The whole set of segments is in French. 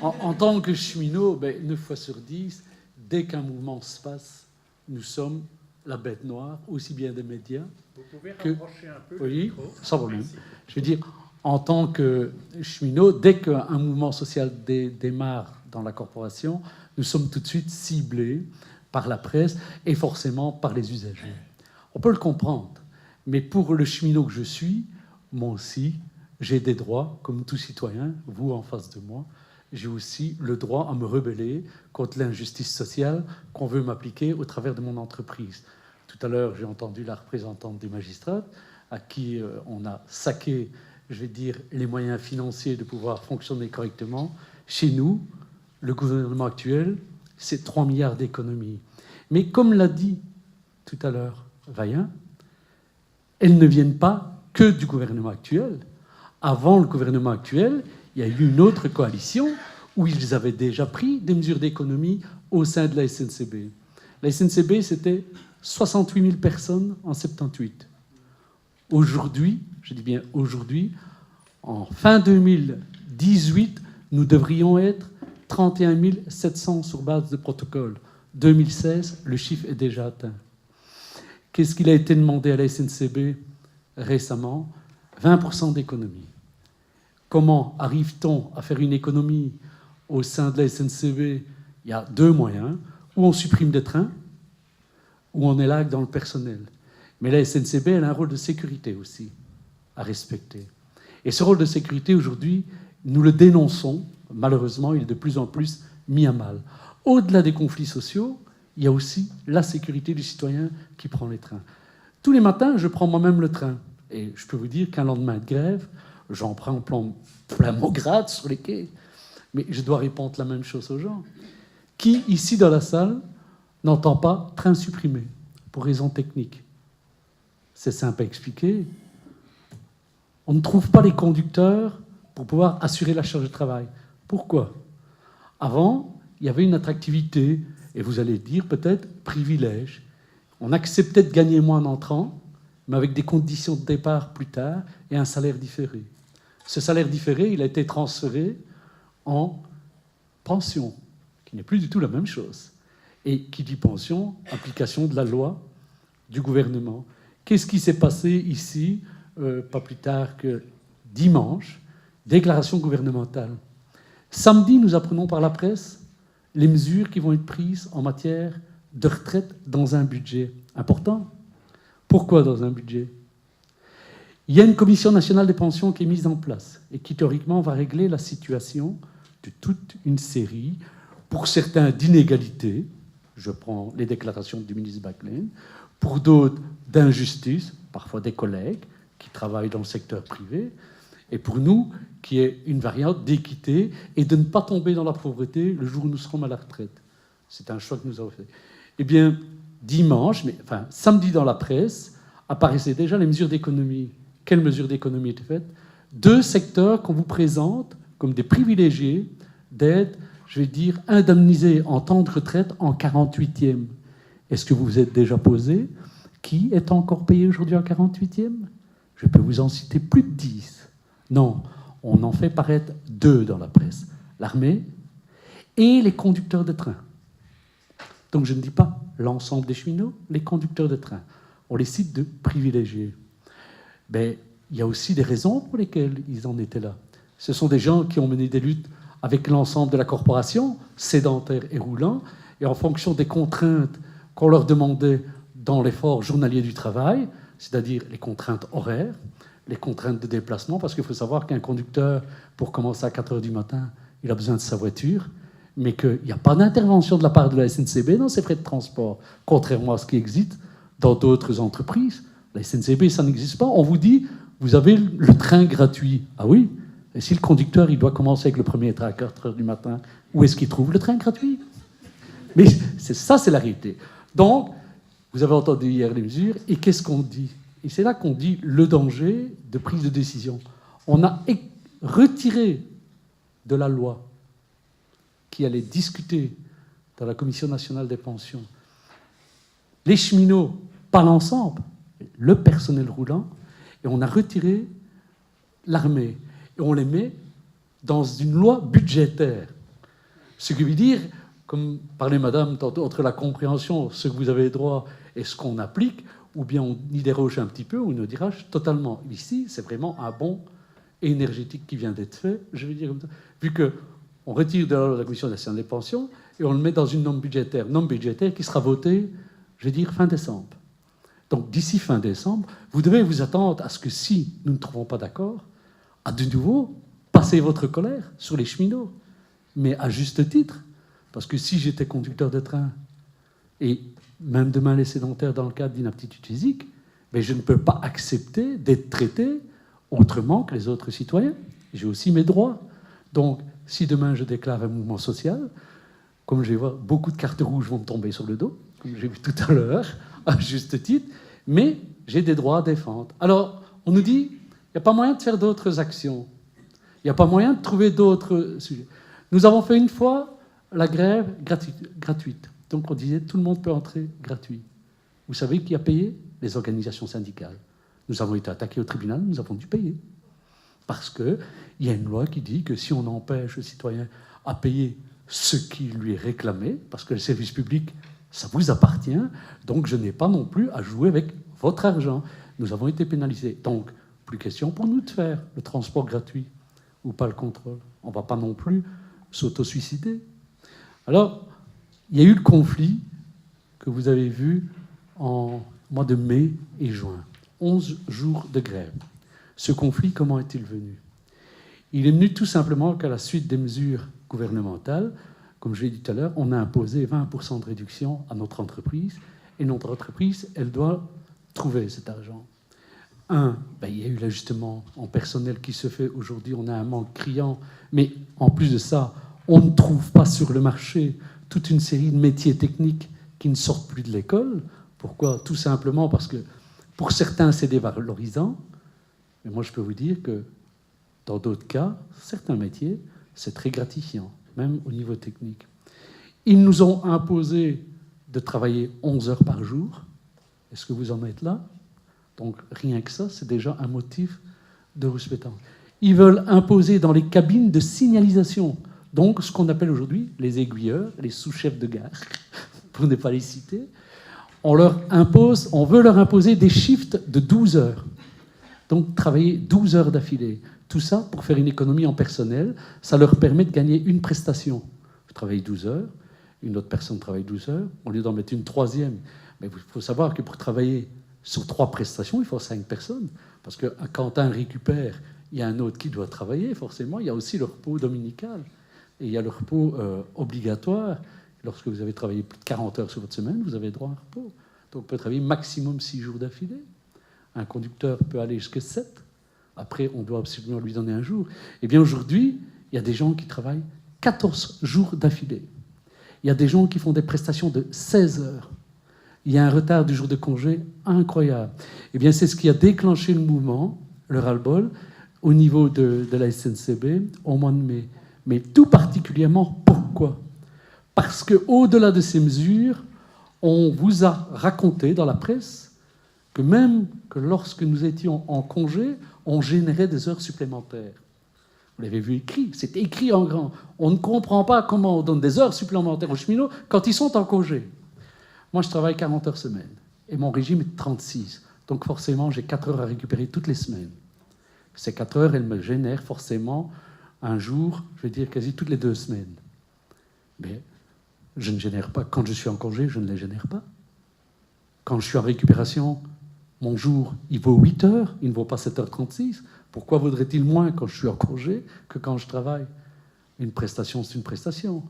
En tant que cheminot, 9 fois sur 10, dès qu'un mouvement se passe, nous sommes la bête noire, aussi bien des médias Vous pouvez que... rapprocher un peu le Oui, micro. sans problème. Merci. Je veux dire, en tant que cheminot, dès qu'un mouvement social démarre dans la corporation, nous sommes tout de suite ciblés par la presse et forcément par les usagers. On peut le comprendre, mais pour le cheminot que je suis, moi aussi, j'ai des droits, comme tout citoyen, vous en face de moi, j'ai aussi le droit à me rebeller contre l'injustice sociale qu'on veut m'appliquer au travers de mon entreprise. Tout à l'heure, j'ai entendu la représentante des magistrats à qui on a saqué, je vais dire, les moyens financiers de pouvoir fonctionner correctement. Chez nous, le gouvernement actuel, c'est 3 milliards d'économies. Mais comme l'a dit tout à l'heure Vaillant, elles ne viennent pas que du gouvernement actuel. Avant le gouvernement actuel, il y a eu une autre coalition où ils avaient déjà pris des mesures d'économie au sein de la SNCB. La SNCB, c'était 68 000 personnes en 78. Aujourd'hui, je dis bien aujourd'hui, en fin 2018, nous devrions être 31 700 sur base de protocole. 2016, le chiffre est déjà atteint. Qu'est-ce qu'il a été demandé à la SNCB récemment? 20% d'économie. Comment arrive-t-on à faire une économie au sein de la SNCB? Il y a 2 moyens. Ou on supprime des trains, ou on élague dans le personnel. Mais la SNCB, elle a un rôle de sécurité aussi à respecter. Et ce rôle de sécurité, aujourd'hui, nous le dénonçons. Malheureusement, il est de plus en plus mis à mal. Au-delà des conflits sociaux, il y a aussi la sécurité du citoyen qui prend les trains. Tous les matins, je prends moi-même le train. Et je peux vous dire qu'un lendemain de grève, j'en prends plein mon grade sur les quais. Mais je dois répondre la même chose aux gens. Qui, ici dans la salle, n'entend pas train supprimé pour raisons techniques? C'est simple à expliquer. On ne trouve pas les conducteurs pour pouvoir assurer la charge de travail. Pourquoi? Avant, il y avait une attractivité, et vous allez dire peut-être privilège. On acceptait de gagner moins en entrant, mais avec des conditions de départ plus tard et un salaire différé. Ce salaire différé, il a été transféré en pension, qui n'est plus du tout la même chose. Et qui dit pension, application de la loi du gouvernement. Qu'est-ce qui s'est passé ici, pas plus tard que dimanche? Déclaration gouvernementale. Samedi, nous apprenons par la presse les mesures qui vont être prises en matière de retraite dans un budget important. Pourquoi dans un budget? Il y a une commission nationale des pensions qui est mise en place et qui, théoriquement, va régler la situation de toute une série, pour certains, d'inégalités. Je prends les déclarations du ministre Bacquelaine. Pour d'autres, d'injustice, parfois des collègues qui travaillent dans le secteur privé. Et pour nous, qui est une variante d'équité et de ne pas tomber dans la pauvreté le jour où nous serons à la retraite. C'est un choix que nous avons fait. Eh bien, samedi dans la presse, apparaissaient déjà les mesures d'économie. Quelles mesures d'économie étaient faites? 2 secteurs qu'on vous présente comme des privilégiés d'être, je vais dire, indemnisés en temps de retraite en 48e. Est-ce que vous vous êtes déjà posé qui est encore payé aujourd'hui en 48e? Je peux vous en citer plus de 10. Non, on en fait paraître 2 dans la presse. L'armée et les conducteurs de train. Donc je ne dis pas l'ensemble des cheminots, les conducteurs de train. On les cite de privilégiés. Il y a aussi des raisons pour lesquelles ils en étaient là. Ce sont des gens qui ont mené des luttes avec l'ensemble de la corporation, sédentaire et roulant, et en fonction des contraintes qu'on leur demandait dans l'effort journalier du travail, c'est-à-dire les contraintes horaires, les contraintes de déplacement, parce qu'il faut savoir qu'un conducteur, pour commencer à 4 heures du matin, il a besoin de sa voiture, mais qu'il n'y a pas d'intervention de la part de la SNCB dans ces frais de transport, contrairement à ce qui existe dans d'autres entreprises. La SNCB, ça n'existe pas. On vous dit, vous avez le train gratuit. Ah oui? Et si le conducteur, il doit commencer avec le premier train à 4 heures du matin, où est-ce qu'il trouve le train gratuit? Mais c'est la réalité. Donc, vous avez entendu hier les mesures, et qu'est-ce qu'on dit? Et c'est là qu'on dit le danger de prise de décision. On a retiré de la loi qui allait discuter dans la Commission nationale des pensions les cheminots, pas l'ensemble, le personnel roulant, et on a retiré l'armée. Et on les met dans une loi budgétaire. Ce qui veut dire, comme parlait madame tantôt, entre la compréhension, ce que vous avez droit et ce qu'on applique, ou bien on y déroge un petit peu, ou on y déroge totalement. Ici, c'est vraiment un bond énergétique qui vient d'être fait, je veux dire comme ça, vu qu'on retire de la commission nationale des pensions et on le met dans une norme budgétaire qui sera votée, je veux dire, fin décembre. Donc d'ici fin décembre, vous devez vous attendre à ce que si nous ne trouvons pas d'accord, à de nouveau passer votre colère sur les cheminots, mais à juste titre, parce que si j'étais conducteur de train et même demain les sédentaires dans le cadre d'inaptitude physique, mais je ne peux pas accepter d'être traité autrement que les autres citoyens. J'ai aussi mes droits. Donc, si demain je déclare un mouvement social, comme je vais voir, beaucoup de cartes rouges vont me tomber sur le dos, comme j'ai vu tout à l'heure, à juste titre, mais j'ai des droits à défendre. Alors, on nous dit, il n'y a pas moyen de faire d'autres actions. Il n'y a pas moyen de trouver d'autres sujets. Nous avons fait une fois la grève gratuite. Donc, on disait, tout le monde peut entrer gratuit. Vous savez qui a payé? Les organisations syndicales. Nous avons été attaqués au tribunal, nous avons dû payer. Parce qu'il y a une loi qui dit que si on empêche le citoyen à payer ce qui lui est réclamé, parce que le service public, ça vous appartient, donc je n'ai pas non plus à jouer avec votre argent. Nous avons été pénalisés. Donc, plus question pour nous de faire le transport gratuit ou pas le contrôle. On ne va pas non plus s'auto-suicider. Alors, il y a eu le conflit que vous avez vu en mois de mai et juin. 11 jours de grève. Ce conflit, comment est-il venu? Il est venu tout simplement qu'à la suite des mesures gouvernementales, comme je l'ai dit tout à l'heure, on a imposé 20% de réduction à notre entreprise, et notre entreprise, elle doit trouver cet argent. Il y a eu l'ajustement en personnel qui se fait aujourd'hui, on a un manque criant, mais en plus de ça, on ne trouve pas sur le marché toute une série de métiers techniques qui ne sortent plus de l'école. Pourquoi? Tout simplement parce que pour certains, c'est dévalorisant, mais moi je peux vous dire que dans d'autres cas, certains métiers, c'est très gratifiant, même au niveau technique. Ils nous ont imposé de travailler 11 heures par jour. Est-ce que vous en êtes là? Donc rien que ça, c'est déjà un motif de rouspétance. Ils veulent imposer dans les cabines de signalisation, donc ce qu'on appelle aujourd'hui les aiguilleurs, les sous-chefs de gare, pour ne pas les citer, on veut leur imposer des shifts de 12 heures. Donc travailler 12 heures d'affilée. Tout ça pour faire une économie en personnel, ça leur permet de gagner une prestation. Vous travaillez 12 heures, une autre personne travaille 12 heures, au lieu d'en mettre une troisième. Mais il faut savoir que pour travailler sur 3 prestations, il faut 5 personnes. Parce que quand un récupère, il y a un autre qui doit travailler, forcément. Il y a aussi le repos dominical. Et il y a le repos obligatoire. Lorsque vous avez travaillé plus de 40 heures sur votre semaine, vous avez droit à un repos. Donc, on peut travailler maximum 6 jours d'affilée. Un conducteur peut aller jusqu'à 7. Après, on doit absolument lui donner un jour. Eh bien, aujourd'hui, il y a des gens qui travaillent 14 jours d'affilée. Il y a des gens qui font des prestations de 16 heures. Il y a un retard du jour de congé incroyable. Eh bien, c'est ce qui a déclenché le mouvement, le ras-le-bol, au niveau de la SNCB au mois de mai. Mais tout particulièrement, pourquoi? Parce qu'au-delà de ces mesures, on vous a raconté dans la presse que même que lorsque nous étions en congé, on générait des heures supplémentaires. Vous l'avez vu écrit, c'est écrit en grand. On ne comprend pas comment on donne des heures supplémentaires aux cheminots quand ils sont en congé. Moi, je travaille 40 heures semaine et mon régime est de 36. Donc forcément, j'ai 4 heures à récupérer toutes les semaines. Ces 4 heures, elles me génèrent forcément un jour, je vais dire quasi toutes les 2 semaines. Mais je ne génère pas. Quand je suis en congé, je ne les génère pas. Quand je suis en récupération, mon jour, il vaut 8 heures, il ne vaut pas 7h36. Pourquoi vaudrait-il moins quand je suis en congé que quand je travaille? Une prestation, c'est une prestation.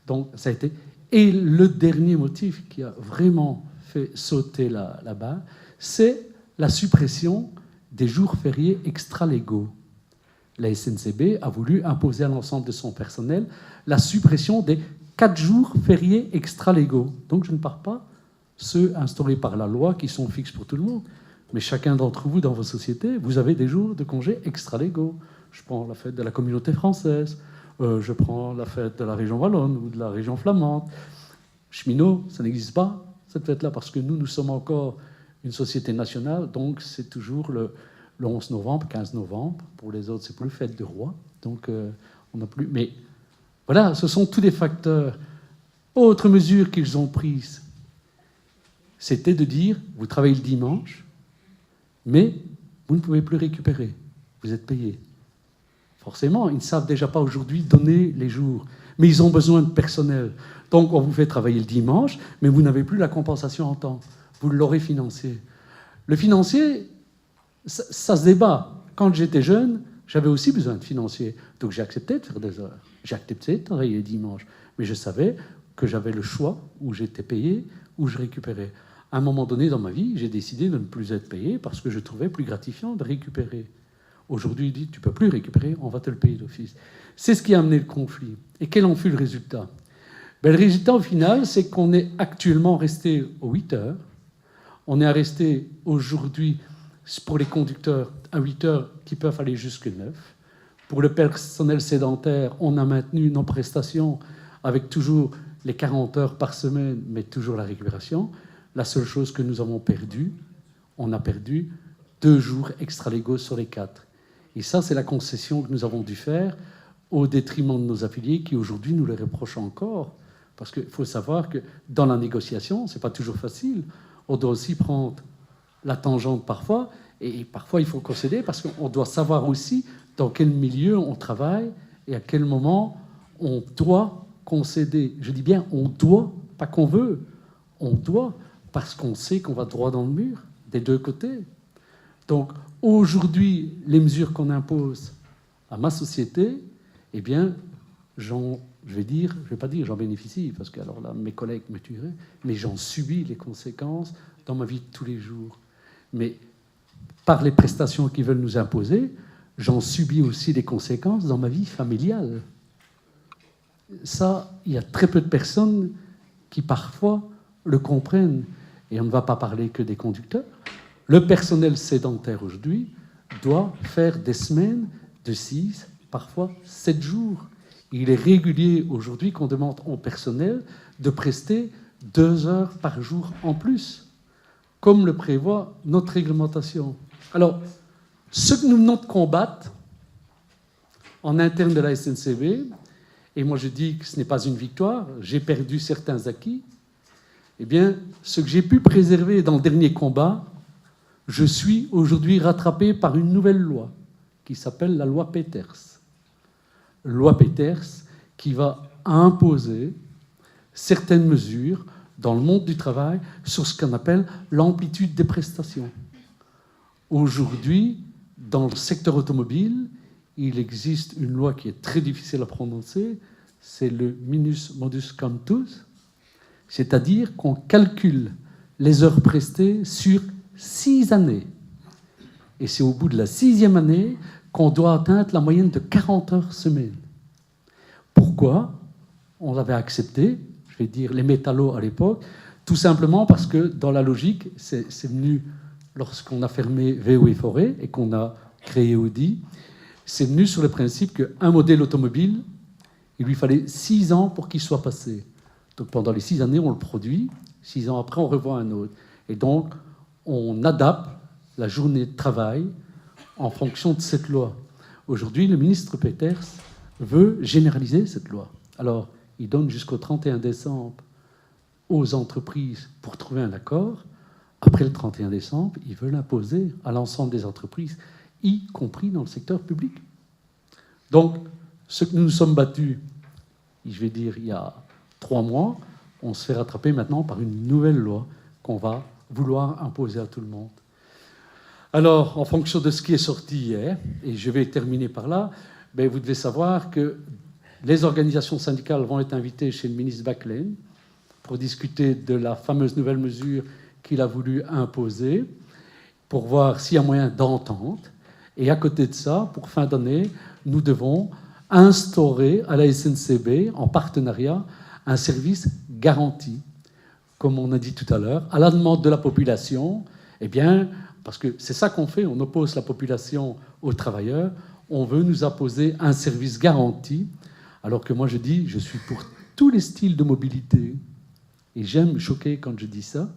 Donc, ça a été... Et le dernier motif qui a vraiment fait sauter la barre, c'est la suppression des jours fériés extra-légaux. La SNCB a voulu imposer à l'ensemble de son personnel la suppression des 4 jours fériés extra-légaux. Donc je ne parle pas ceux instaurés par la loi qui sont fixes pour tout le monde, mais chacun d'entre vous dans vos sociétés, vous avez des jours de congés extra-légaux. Je prends la fête de la communauté française, je prends la fête de la région wallonne ou de la région flamande. Cheminot, ça n'existe pas, cette fête-là, parce que nous sommes encore une société nationale, donc c'est toujours le 11 novembre, 15 novembre. Pour les autres, c'est plus fête de roi, donc on n'a plus... Mais Voilà, ce sont tous des facteurs. Autre mesure qu'ils ont prise, c'était de dire, vous travaillez le dimanche, mais vous ne pouvez plus récupérer. Vous êtes payé. Forcément, ils ne savent déjà pas aujourd'hui donner les jours. Mais ils ont besoin de personnel. Donc, on vous fait travailler le dimanche, mais vous n'avez plus la compensation en temps. Vous l'aurez financier. Le financier, ça se débat. Quand j'étais jeune, j'avais aussi besoin de financier. Donc, j'ai accepté de faire des heures. J'ai accepté de travailler le dimanche. Mais je savais que j'avais le choix où j'étais payé, où je récupérais. À un moment donné dans ma vie, j'ai décidé de ne plus être payé parce que je trouvais plus gratifiant de récupérer. Aujourd'hui, il dit, tu ne peux plus récupérer, on va te le payer d'office. C'est ce qui a amené le conflit. Et quel en fut le résultat? Le résultat, au final, c'est qu'on est actuellement resté aux 8 heures. On est resté aujourd'hui, pour les conducteurs, à 8 heures qui peuvent aller jusqu'à 9. Pour le personnel sédentaire, on a maintenu nos prestations avec toujours les 40 heures par semaine, mais toujours la récupération. La seule chose que nous avons perdue, on a perdu 2 jours extra-légaux sur les 4. Et ça, c'est la concession que nous avons dû faire au détriment de nos affiliés qui, aujourd'hui, nous les reprochent encore. Parce qu'il faut savoir que dans la négociation, ce n'est pas toujours facile. On doit aussi prendre la tangente parfois, et parfois, il faut concéder parce qu'on doit savoir aussi dans quel milieu on travaille et à quel moment on doit concéder. Je dis bien on doit, pas qu'on veut. On doit, parce qu'on sait qu'on va droit dans le mur, des deux côtés. Donc, aujourd'hui, les mesures qu'on impose à ma société, eh bien, je vais pas dire j'en bénéficie, parce que alors là, mes collègues me tueraient, mais j'en subis les conséquences dans ma vie de tous les jours. Mais par les prestations qu'ils veulent nous imposer, j'en subis aussi les conséquences dans ma vie familiale. Ça, il y a très peu de personnes qui, parfois, le comprennent. Et on ne va pas parler que des conducteurs. Le personnel sédentaire, aujourd'hui, doit faire des semaines de 6, parfois 7 jours. Il est régulier, aujourd'hui, qu'on demande au personnel de prester 2 heures par jour en plus, comme le prévoit notre réglementation. Alors, ce que nous venons de combattre en interne de la SNCB, et moi je dis que ce n'est pas une victoire, j'ai perdu certains acquis, eh bien, ce que j'ai pu préserver dans le dernier combat, je suis aujourd'hui rattrapé par une nouvelle loi qui s'appelle la loi Peters. Loi Peters qui va imposer certaines mesures dans le monde du travail sur ce qu'on appelle l'amplitude des prestations. Aujourd'hui, dans le secteur automobile, il existe une loi qui est très difficile à prononcer, c'est le minus modus cantus, c'est-à-dire qu'on calcule les heures prestées sur 6 années. Et c'est au bout de la 6e année qu'on doit atteindre la moyenne de 40 heures semaine. Pourquoi on l'avait accepté, je vais dire les métallos à l'époque, tout simplement parce que dans la logique, c'est venu lorsqu'on a fermé VO et Forêt et qu'on a créé Audi, c'est venu sur le principe qu'un modèle automobile, il lui fallait 6 ans pour qu'il soit passé. Donc pendant les 6 années, on le produit, 6 ans après, on revoit un autre. Et donc, on adapte la journée de travail en fonction de cette loi. Aujourd'hui, le ministre Peters veut généraliser cette loi. Alors, il donne jusqu'au 31 décembre aux entreprises pour trouver un accord. Après le 31 décembre, il veut l'imposer à l'ensemble des entreprises, y compris dans le secteur public. Donc, ce que nous nous sommes battus, je vais dire, il y a 3 mois, on se fait rattraper maintenant par une nouvelle loi qu'on va vouloir imposer à tout le monde. Alors, en fonction de ce qui est sorti hier, et je vais terminer par là, ben, vous devez savoir que les organisations syndicales vont être invitées chez le ministre Baclaine pour discuter de la fameuse nouvelle mesure qu'il a voulu imposer, pour voir s'il y a moyen d'entente. Et à côté de ça, pour fin d'année, nous devons instaurer à la SNCB, en partenariat, un service garanti, comme on a dit tout à l'heure, à la demande de la population, eh bien, parce que c'est ça qu'on fait, on oppose la population aux travailleurs, on veut nous imposer un service garanti, alors que moi je dis, je suis pour tous les styles de mobilité, et j'aime choquer quand je dis ça,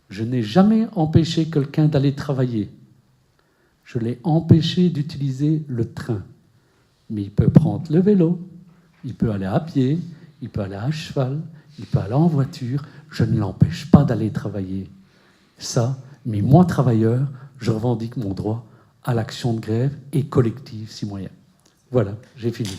je n'ai jamais empêché quelqu'un d'aller travailler. Je l'ai empêché d'utiliser le train. Mais il peut prendre le vélo, Il peut aller à pied, il peut aller à cheval, il peut aller en voiture. Je ne l'empêche pas d'aller travailler. Ça, mais moi, travailleur, je revendique mon droit à l'action de grève et collective si moyen. Voilà, j'ai fini.